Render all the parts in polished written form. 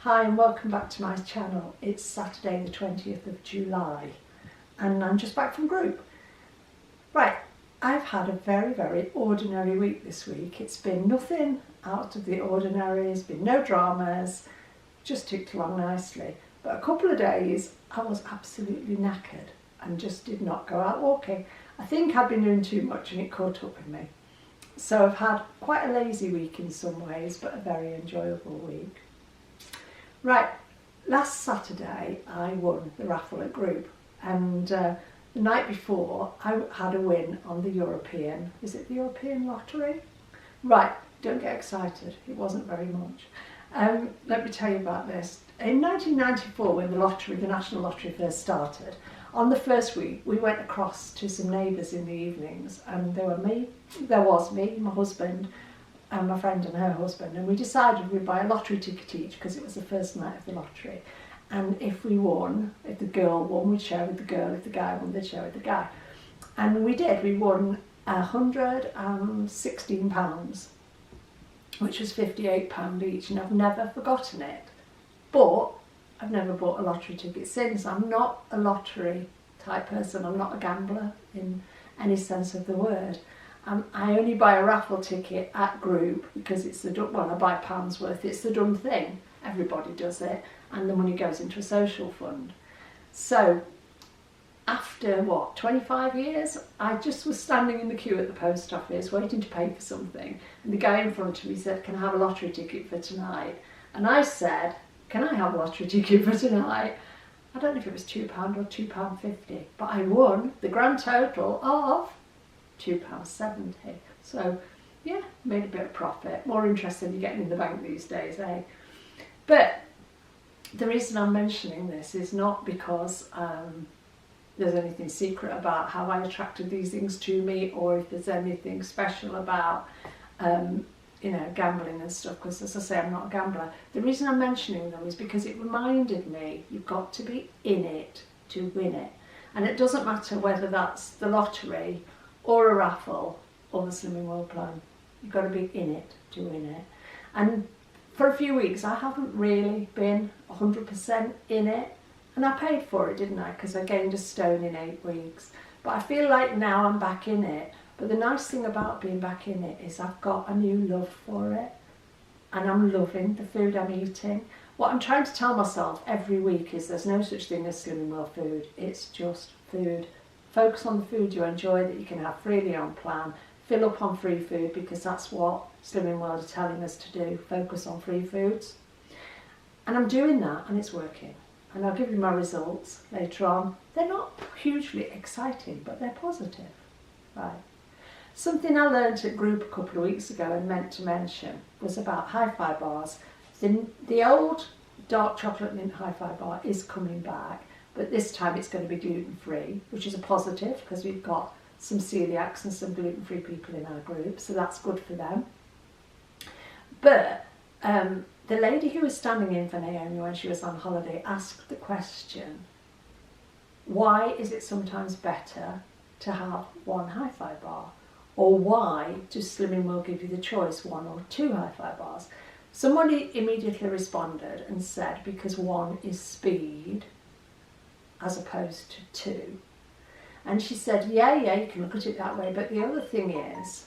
Hi and welcome back to my channel. It's Saturday the 20th of July and I'm just back from group. Right, I've had a very ordinary week this week. It's been nothing out of the ordinary, there's been no dramas, just ticked along nicely. But a couple of days I was absolutely knackered and just did not go out walking. I think I've been doing too much and it caught up with me. So I've had quite a lazy week in some ways, but a very enjoyable week. Right, last Saturday I won the raffle at group and the night before I had a win on the European, is it the European lottery? Right, don't get excited, it wasn't very much. Let me tell you about this. In 1994 when the National Lottery first started, on the first week we went across to some neighbours in the evenings and there was me, my husband, and my friend and her husband, and we decided we'd buy a lottery ticket each because it was the first night of the lottery, and if we won, if the girl won, we'd share with the girl, if the guy won, they'd share with the guy. And we did. We won £116, which was £58 each, and I've never forgotten it. But I've never bought a lottery ticket since. I'm not a lottery type person, I'm not a gambler in any sense of the word. I only buy a raffle ticket at group because it's I buy pounds worth, it's the done thing. Everybody does it and the money goes into a social fund. So after 25 years, I just was standing in the queue at the post office waiting to pay for something, and the guy in front of me said, "Can I have a lottery ticket for tonight?" And I said, "Can I have a lottery ticket for tonight?" I don't know if it was £2 or £2.50, but I won the grand total of £2.70. So yeah, made a bit of profit. More interesting than getting in the bank these days, eh? But the reason I'm mentioning this is not because there's anything secret about how I attracted these things to me, or if there's anything special about gambling and stuff, because as I say, I'm not a gambler. The reason I'm mentioning them is because it reminded me you've got to be in it to win it. And it doesn't matter whether that's the lottery or a raffle or the Slimming World Plan. You've got to be in it to win it. And for a few weeks I haven't really been 100% in it, and I paid for it, didn't I, because I gained a stone in 8 weeks. But I feel like now I'm back in it. But the nice thing about being back in it is I've got a new love for it, and I'm loving the food I'm eating. What I'm trying to tell myself every week is there's no such thing as Slimming World food, it's just food. Focus on the food you enjoy that you can have freely on plan. Fill up on free food, because that's what Slimming World are telling us to do. Focus on free foods. And I'm doing that and it's working. And I'll give you my results later on. They're not hugely exciting, but they're positive. Right. Something I learned at group a couple of weeks ago and meant to mention was about hi-fi bars. The old dark chocolate mint hi-fi bar is coming back, but this time it's going to be gluten-free, which is a positive because we've got some celiacs and some gluten-free people in our group, so that's good for them. But the lady who was standing in for Naomi when she was on holiday asked the question, why is it sometimes better to have one hi-fi bar? Or why does Slimming World give you the choice, 1 or 2 hi-fi bars? Somebody immediately responded and said because 1 is speed as opposed to 2. And she said, yeah, you can look at it that way, but the other thing is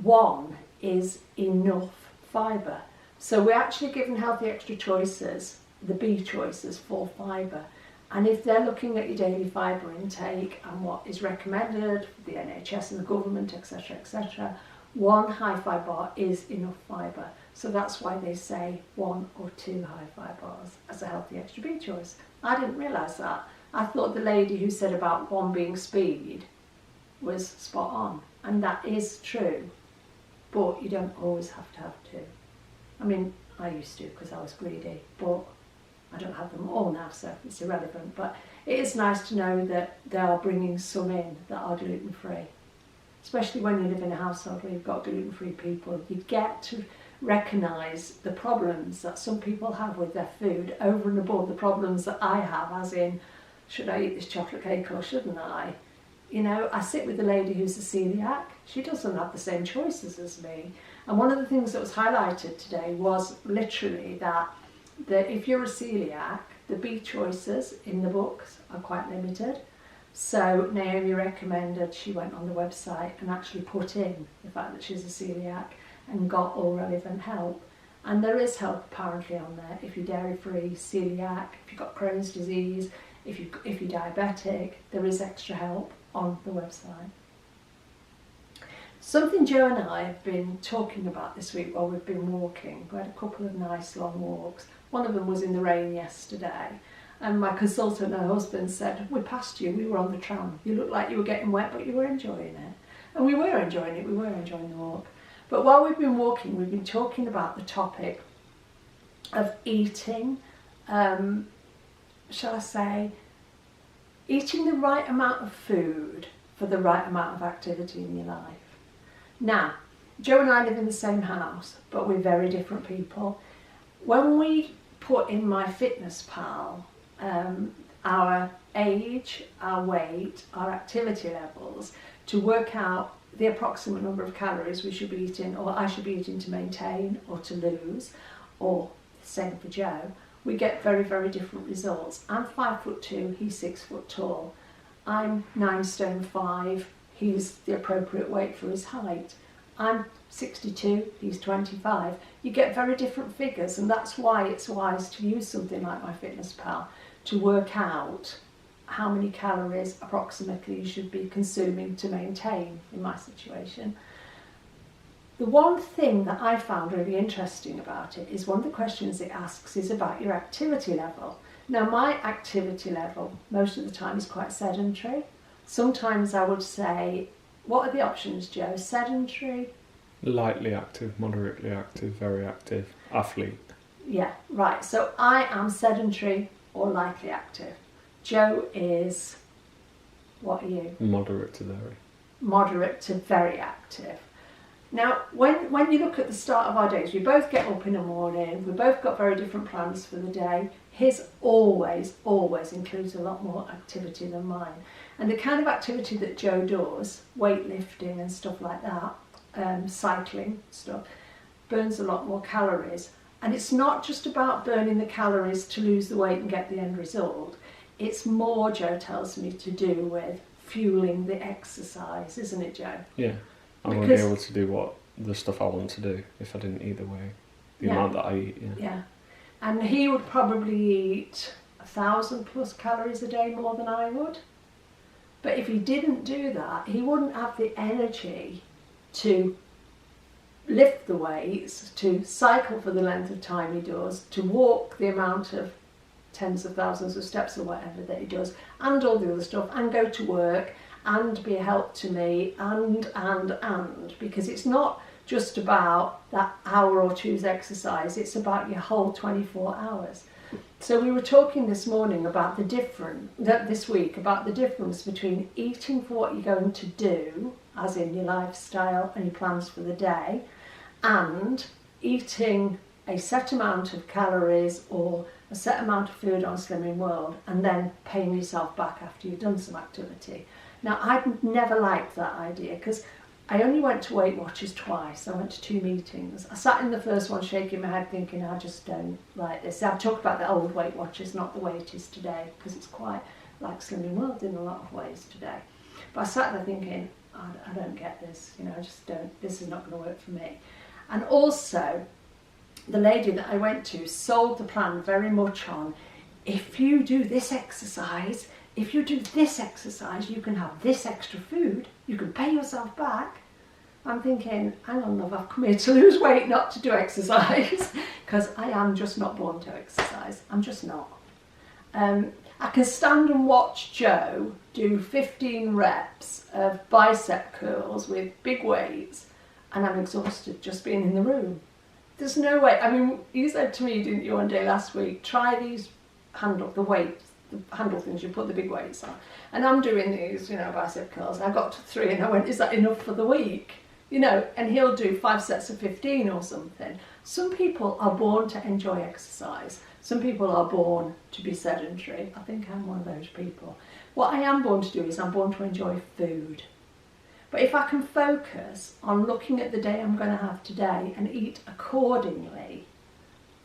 1 is enough fibre. So we're actually giving healthy extra choices, the B choices, for fibre. And if they're looking at your daily fibre intake and what is recommended for the NHS and the government, etc., etc., 1 hi-fi bar is enough fibre. So that's why they say 1 or 2 hi-fi bars as a healthy extra B choice. I didn't realise that. I thought the lady who said about 1 being speed was spot on, and that is true, but you don't always have to have 2. I mean, I used to because I was greedy, but I don't have them all now, so it's irrelevant. But it is nice to know that they are bringing some in that are gluten-free, especially when you live in a household where you've got gluten-free people. You get to recognise the problems that some people have with their food over and above the problems that I have, as in, should I eat this chocolate cake or shouldn't I? You know, I sit with a lady who's a celiac. She doesn't have the same choices as me. And one of the things that was highlighted today was literally that that if you're a celiac, the B choices in the books are quite limited. So Naomi recommended she went on the website and actually put in the fact that she's a celiac and got all relevant help. And there is help apparently on there if you're dairy-free, celiac, if you've got Crohn's disease, if you're diabetic, there is extra help on the website. Something Joe and I have been talking about this week while we've been walking. We had a couple of nice long walks. One of them was in the rain yesterday. And my consultant, her husband, said, we passed you, we were on the tram. You looked like you were getting wet, but you were enjoying it. And we were enjoying it, we were enjoying the walk. But while we've been walking, we've been talking about the topic of eating, shall I say, eating the right amount of food for the right amount of activity in your life. Now, Joe and I live in the same house, but we're very different people. When we put in MyFitnessPal our age, our weight, our activity levels to work out the approximate number of calories we should be eating, or I should be eating to maintain or to lose, or same for Joe, we get very, very different results. I'm 5'2", he's 6 foot tall. I'm 9 stone 5, he's the appropriate weight for his height. I'm 62, he's 25. You get very different figures, and that's why it's wise to use something like MyFitnessPal to work out how many calories approximately you should be consuming to maintain in my situation. The one thing that I found really interesting about it is one of the questions it asks is about your activity level. Now, my activity level most of the time is quite sedentary. Sometimes I would say, what are the options, Joe? Sedentary? Lightly active, moderately active, very active, athlete. Yeah, right. So I am sedentary or lightly active. Joe is, what are you? Moderate to very. Moderate to very active. Now, when you look at the start of our days, we both get up in the morning, we've both got very different plans for the day. His always includes a lot more activity than mine. And the kind of activity that Joe does, weightlifting and stuff like that, cycling stuff, burns a lot more calories. And it's not just about burning the calories to lose the weight and get the end result. It's more, Joe tells me, to do with fueling the exercise, isn't it, Joe? Yeah, I won't be able to do the stuff I want to do if I didn't either way. The amount that I eat, Yeah, and he would probably eat 1,000+ calories a day more than I would. But if he didn't do that, he wouldn't have the energy to lift the weights, to cycle for the length of time he does, to walk the amount of tens of thousands of steps or whatever that he does, and all the other stuff, and go to work, and be a help to me, and, because it's not just about that hour or two's exercise, it's about your whole 24 hours. So we were talking this morning about this week, about the difference between eating for what you're going to do, as in your lifestyle and your plans for the day, and eating a set amount of calories or a set amount of food on Slimming World and then paying yourself back after you've done some activity. Now, I'd never liked that idea because I only went to Weight Watchers twice. I went to 2 meetings. I sat in the first one shaking my head thinking, I just don't like this. I've talked about the old Weight Watchers, not the way it is today, because it's quite like Slimming World in a lot of ways today. But I sat there thinking, I don't get this, I just don't, this is not going to work for me. And also, the lady that I went to sold the plan very much on, if you do this exercise, you can have this extra food, you can pay yourself back. I'm thinking, hang on love, I've come here to lose weight, not to do exercise, because I am just not born to exercise. I'm just not. I can stand and watch Joe do 15 reps of bicep curls with big weights, and I'm exhausted just being in the room. There's no way. I mean, you said to me, didn't you, one day last week, try these handle things, you put the big weights on. And I'm doing these, bicep curls. I got to 3 and I went, is that enough for the week? And he'll do 5 sets of 15 or something. Some people are born to enjoy exercise. Some people are born to be sedentary. I think I'm one of those people. What I am born to do is I'm born to enjoy food. But if I can focus on looking at the day I'm going to have today and eat accordingly,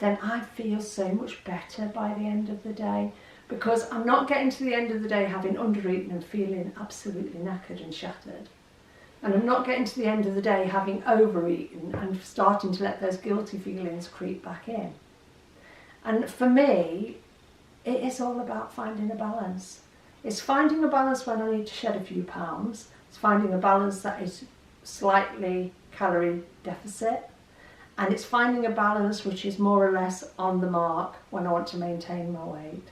then I feel so much better by the end of the day, because I'm not getting to the end of the day having undereaten and feeling absolutely knackered and shattered. And I'm not getting to the end of the day having overeaten and starting to let those guilty feelings creep back in. And for me, it is all about finding a balance. It's finding a balance when I need to shed a few pounds. It's finding a balance that is slightly calorie deficit. And it's finding a balance which is more or less on the mark when I want to maintain my weight.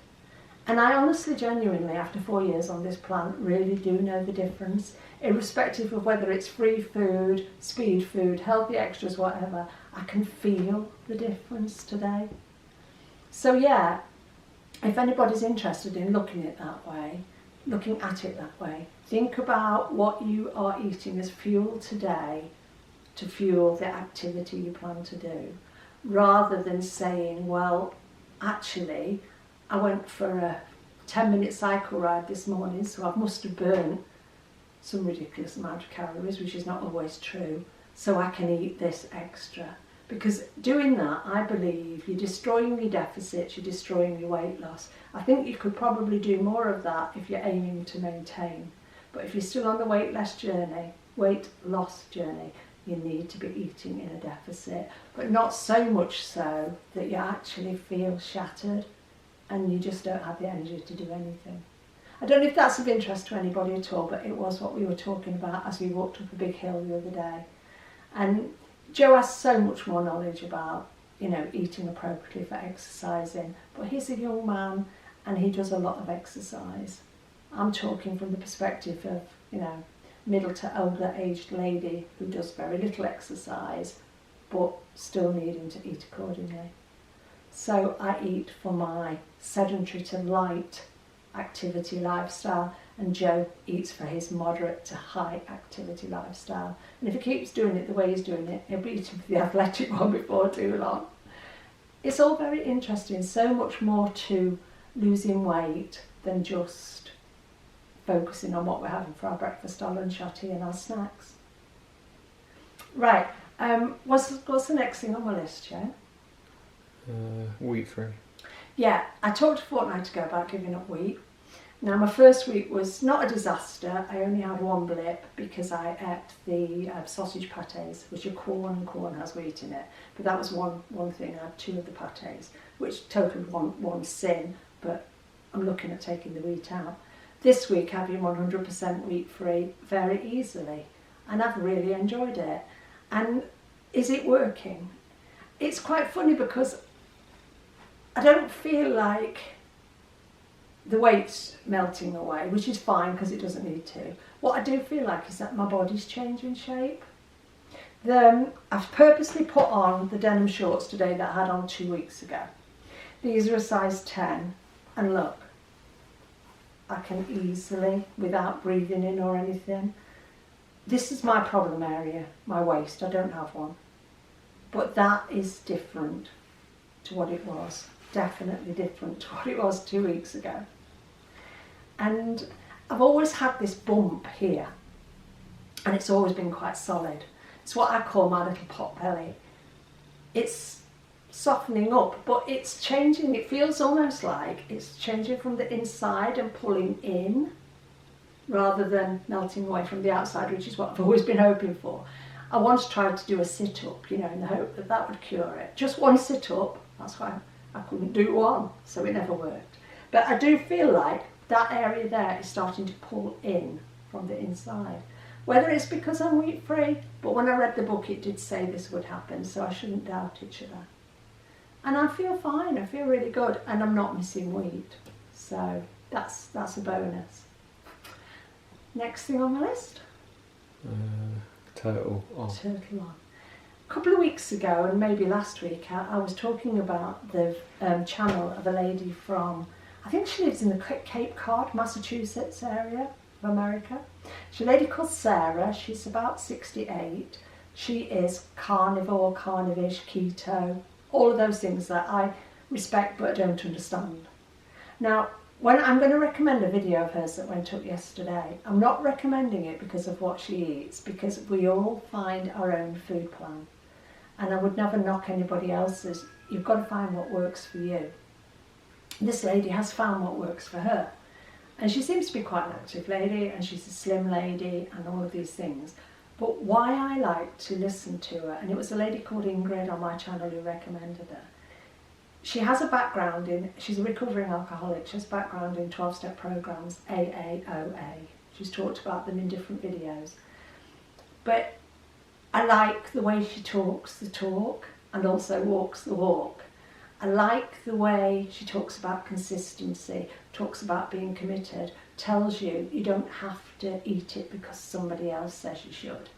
And I honestly, genuinely, after 4 years on this plan, really do know the difference. Irrespective of whether it's free food, speed food, healthy extras, whatever, I can feel the difference today. So yeah, if anybody's interested in looking at it that way, think about what you are eating as fuel today to fuel the activity you plan to do, rather than saying, well, actually, I went for a 10-minute cycle ride this morning, so I must have burnt some ridiculous amount of calories, which is not always true, so I can eat this extra. Because doing that, I believe, you're destroying your deficits, you're destroying your weight loss. I think you could probably do more of that if you're aiming to maintain. But if you're still on the weight loss journey, you need to be eating in a deficit, but not so much so that you actually feel shattered and you just don't have the energy to do anything. I don't know if that's of interest to anybody at all, but it was what we were talking about as we walked up a big hill the other day. And Joe has so much more knowledge about, eating appropriately for exercising, but he's a young man and he does a lot of exercise. I'm talking from the perspective of, middle to older aged lady who does very little exercise, but still needing to eat accordingly. So I eat for my sedentary to light activity lifestyle, and Joe eats for his moderate to high activity lifestyle. And if he keeps doing it the way he's doing it, he'll be eating for the athletic one before too long. It's all very interesting, so much more to losing weight than just focusing on what we're having for our breakfast, our lunch, our tea and our snacks. Right, what's the next thing on my list, Joe? Wheat-free. Yeah, I talked a fortnight ago about giving up wheat. Now my first week was not a disaster. I only had one blip because I ate the sausage pâtés, which are corn, and corn has wheat in it. But that was one thing. I had 2 of the pâtés, which totaled one sin, but I'm looking at taking the wheat out. This week I've been 100% wheat-free very easily, and I've really enjoyed it. And is it working? It's quite funny because I don't feel like the weight's melting away, which is fine because it doesn't need to. What I do feel like is that my body's changing shape. I've purposely put on the denim shorts today that I had on 2 weeks ago. These are a size 10, and look, I can easily, without breathing in or anything. This is my problem area, my waist. I don't have one. But that is different to what it was. Definitely different to what it was 2 weeks ago. And I've always had this bump here, and it's always been quite solid. It's what I call my little pot belly. It's softening up, but it's changing. It feels almost like it's changing from the inside and pulling in rather than melting away from the outside, which is what I've always been hoping for. I once tried to do a sit-up, in the hope that that would cure it. Just one sit-up, that's why I couldn't do one, so it never worked. But I do feel like that area there is starting to pull in from the inside. Whether it's because I'm wheat-free, but when I read the book it did say this would happen, so I shouldn't doubt it, should I? And I feel fine, I feel really good, and I'm not missing wheat. So that's a bonus. Next thing on the list? Turtle on. Turtle on. A couple of weeks ago, and maybe last week, I was talking about the channel of a lady from, I think she lives in the Cape Cod, Massachusetts area of America. She's a lady called Sarah. She's about 68. She is carnivore, carnivish, keto, all of those things that I respect but don't understand. Now, when I'm going to recommend a video of hers that went up yesterday, I'm not recommending it because of what she eats, because we all find our own food plan. and I would never knock anybody else's. You've got to find what works for you. This lady has found what works for her. And she seems to be quite an active lady, and she's a slim lady and all of these things. But why I like to listen to her, and it was a lady called Ingrid on my channel who recommended her. She has a background in, she's a recovering alcoholic, she has a background in 12-step programs, AA, OA. She's talked about them in different videos. But I like the way she talks the talk and also walks the walk. I like the way she talks about consistency, talks about being committed, tells you you don't have to eat it because somebody else says you should.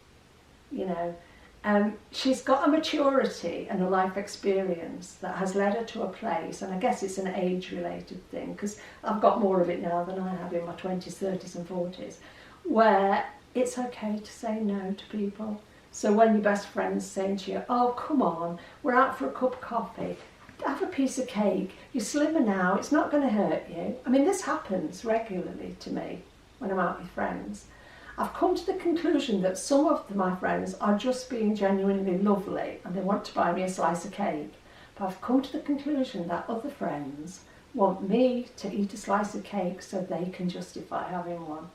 You know, she's got a maturity and a life experience that has led her to a place, and I guess it's an age-related thing, because I've got more of it now than I had in my 20s, 30s and 40s, where it's okay to say no to people. So when your best friend's saying to you, oh, come on, we're out for a cup of coffee, have a piece of cake, you're slimmer now, it's not going to hurt you. I mean, this happens regularly to me when I'm out with friends. I've come to the conclusion that some of my friends are just being genuinely lovely and they want to buy me a slice of cake. But I've come to the conclusion that other friends want me to eat a slice of cake so they can justify having one.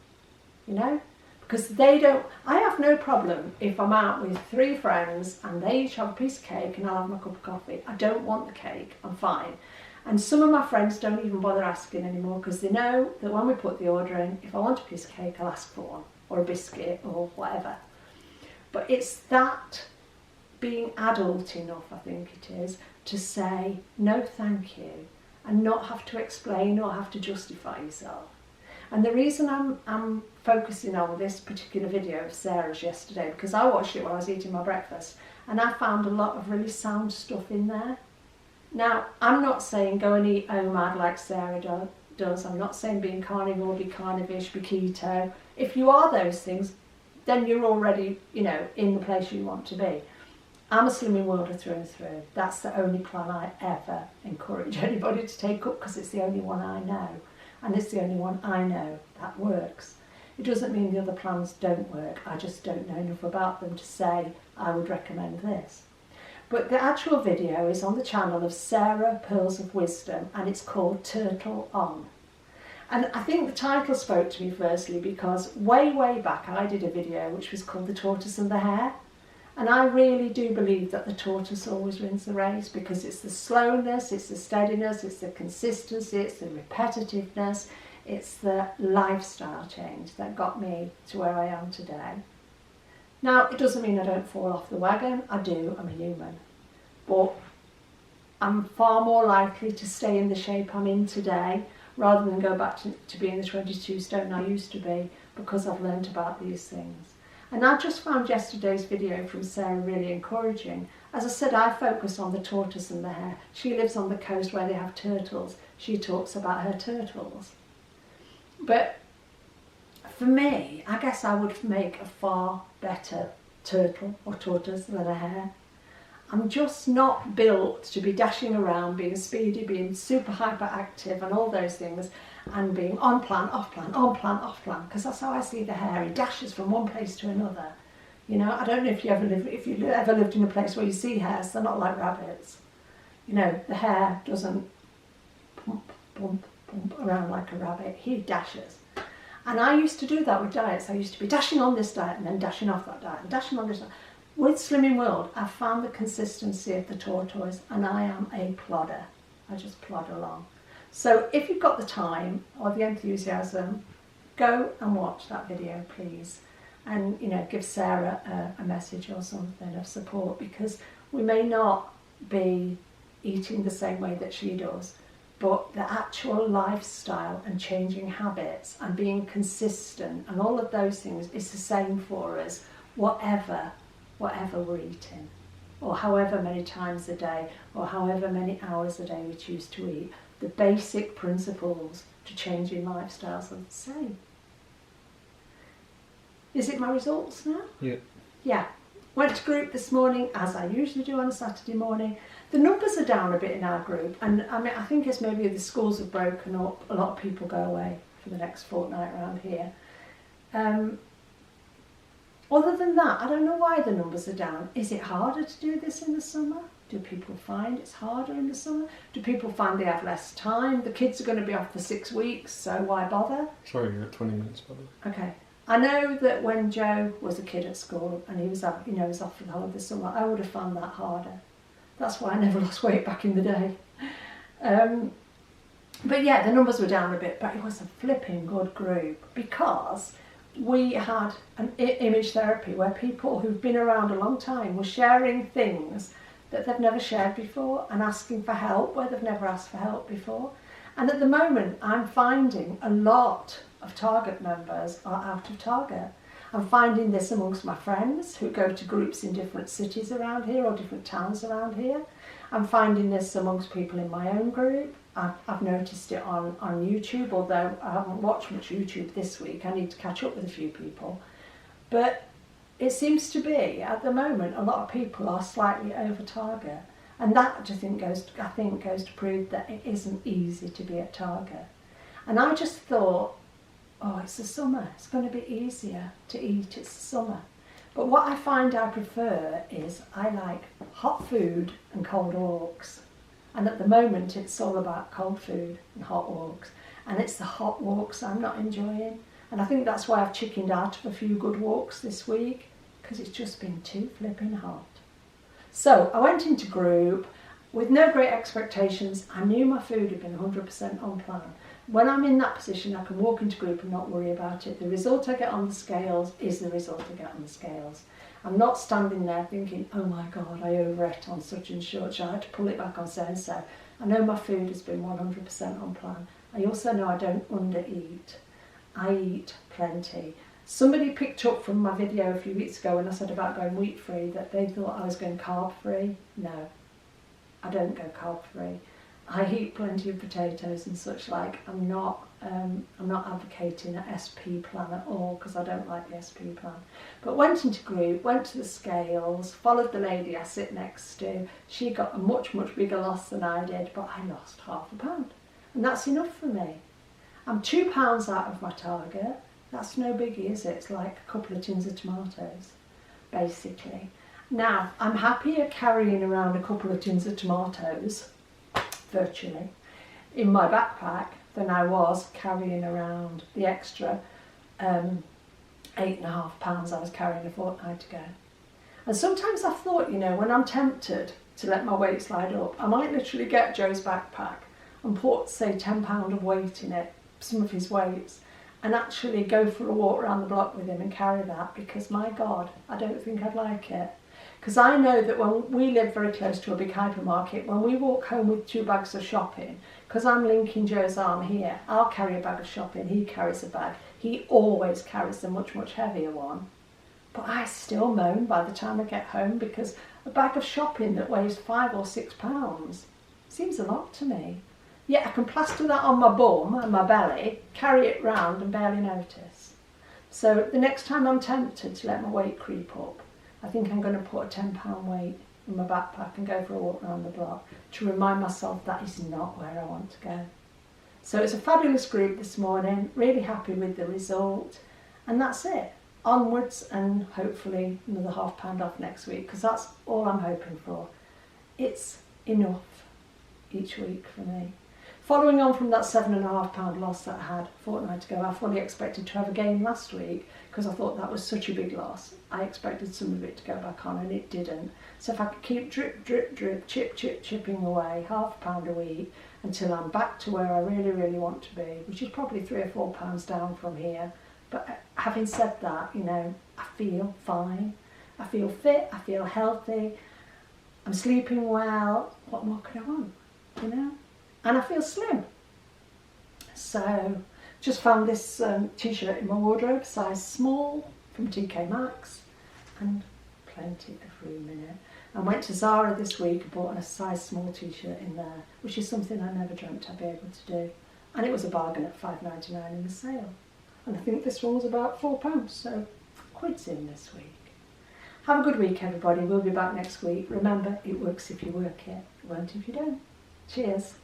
You know? Because they don't, I have no problem if I'm out with 3 friends and they each have a piece of cake and I'll have my cup of coffee. I don't want the cake, I'm fine. And some of my friends don't even bother asking anymore because they know that when we put the order in, if I want a piece of cake, I'll ask for one, or a biscuit, or whatever. But it's that being adult enough, I think it is, to say no thank you and not have to explain or have to justify yourself. And the reason I'm focusing on this particular video of Sarah's yesterday, because I watched it while I was eating my breakfast, and I found a lot of really sound stuff in there. Now, I'm not saying go and eat OMAD like Sarah does. I'm not saying being carnivore, be carnivish, be keto. If you are those things, then you're already, you know, in the place you want to be. I'm a slimming worlder through and through. That's the only plan I ever encourage anybody to take up because it's the only one I know. And it's the only one I know that works. It doesn't mean the other plans don't work. I just don't know enough about them to say I would recommend this. But the actual video is on the channel of Sarah Pearls of Wisdom, and it's called Turtle On. And I think the title spoke to me firstly because way back I did a video which was called The Tortoise and the Hare. And I really do believe that the tortoise always wins the race because it's the slowness, it's the steadiness, it's the consistency, it's the repetitiveness, it's the lifestyle change that got me to where I am today. Now, it doesn't mean I don't fall off the wagon. I do, I'm a human. But I'm far more likely to stay in the shape I'm in today rather than go back to being the 22 stone I used to be because I've learned about these things. And I just found yesterday's video from Sarah really encouraging. As I said, I focus on the tortoise and the hare. She lives on the coast where they have turtles. She talks about her turtles. But for me, I guess I would make a far better turtle or tortoise than a hare. I'm just not built to be dashing around, being speedy, being super hyperactive and all those things, and being on plan, off plan, on plan, off plan, because that's how I see the hare. He dashes from one place to another. You know, I don't know if you ever lived in a place where you see hares. They're not like rabbits. You know, the hare doesn't pump, pump, pump around like a rabbit. He dashes. And I used to do that with diets. I used to be dashing on this diet and then dashing off that diet and dashing on this diet. With Slimming World, I've found the consistency of the tortoise, and I am a plodder. I just plod along. So if you've got the time or the enthusiasm, go and watch that video, please. And, you know, give Sarah a message or something of support, because we may not be eating the same way that she does, but the actual lifestyle and changing habits and being consistent and all of those things is the same for us, whatever we're eating, or however many times a day, or however many hours a day we choose to eat. The basic principles to changing lifestyles are the same. Is it my results now? Yeah. Yeah. Went to group this morning, as I usually do on a Saturday morning. The numbers are down a bit in our group, and I mean, I think it's maybe the schools have broken up. A lot of people go away for the next fortnight around here. Other than that, I don't know why the numbers are down. Is it harder to do this in the summer? Do people find it's harder in the summer? Do people find they have less time? The kids are going to be off for 6 weeks, so why bother? Sorry, you're at 20 minutes, by the way. Okay. I know that when Joe was a kid at school and he was off for the whole of the summer, I would have found that harder. That's why I never lost weight back in the day. But yeah, the numbers were down a bit, but it was a flipping good group because we had an image therapy where people who've been around a long time were sharing things that they've never shared before and asking for help where they've never asked for help before. And at the moment, I'm finding a lot of Target members are out of Target. I'm finding this amongst my friends who go to groups in different cities around here or different towns around here. I'm finding this amongst people in my own group. I've noticed it on YouTube, although I haven't watched much YouTube this week. I need to catch up with a few people. But it seems to be, at the moment, a lot of people are slightly over Target. And that, I think, goes to prove that it isn't easy to be at Target. And I just thought, oh, it's the summer. It's going to be easier to eat. It's the summer. But what I find I prefer is I like hot food and cold walks. And at the moment, it's all about cold food and hot walks. And it's the hot walks I'm not enjoying. And I think that's why I've chickened out of a few good walks this week, because it's just been too flipping hot. So I went into group with no great expectations. I knew my food had been 100% on plan. When I'm in that position, I can walk into group and not worry about it. The result I get on the scales is the result I get on the scales. I'm not standing there thinking, oh my God, I overate on such and such. I had to pull it back on so and so. I know my food has been 100% on plan. I also know I don't undereat. I eat plenty. Somebody picked up from my video a few weeks ago when I said about going wheat free that they thought I was going carb free. No, I don't go carb free. I eat plenty of potatoes and such like. I'm not advocating an SP plan at all because I don't like the SP plan. But went into group, went to the scales, followed the lady I sit next to. She got a much, much bigger loss than I did, but I lost ½ a pound. And that's enough for me. I'm 2 pounds out of my target. That's no biggie, is it? It's like a couple of tins of tomatoes, basically. Now, I'm happier carrying around a couple of tins of tomatoes, virtually, in my backpack than I was carrying around the extra 8.5 pounds I was carrying a fortnight ago. And sometimes I've thought, when I'm tempted to let my weight slide up, I might literally get Joe's backpack and put, say, £10 of weight in it, some of his weights, and actually go for a walk around the block with him and carry that, because my God, I don't think I'd like it. Because I know that when we live very close to a big hypermarket, when we walk home with 2 bags of shopping, because I'm linking Joe's arm here, I'll carry a bag of shopping, he carries a bag. He always carries the much, much heavier one. But I still moan by the time I get home, because a bag of shopping that weighs 5 or 6 pounds seems a lot to me. Yet I can plaster that on my bum and my belly, carry it round and barely notice. So the next time I'm tempted to let my weight creep up, I think I'm going to put a £10 weight in my backpack and go for a walk around the block to remind myself that is not where I want to go. So it's a fabulous group this morning, really happy with the result, and that's it. Onwards, and hopefully another £0.5 off next week, because that's all I'm hoping for. It's enough each week for me. Following on from that £7.5 loss that I had a fortnight ago, I fully expected to have a gain last week because I thought that was such a big loss. I expected some of it to go back on and it didn't. So if I could keep drip, drip, drip, chipping away £0.5 a week until I'm back to where I really, really want to be, which is probably £3 or £4 down from here. But having said that, I feel fine. I feel fit, I feel healthy, I'm sleeping well. What more could I want, And I feel slim. So, just found this t-shirt in my wardrobe, size small, from TK Maxx, and plenty of room in it. I went to Zara this week and bought a size small t-shirt in there, which is something I never dreamt I'd be able to do. And it was a bargain at £5.99 in the sale. And I think this one was about £4, so quid's in this week. Have a good week, everybody. We'll be back next week. Remember, it works if you work it. It won't if you don't. Cheers.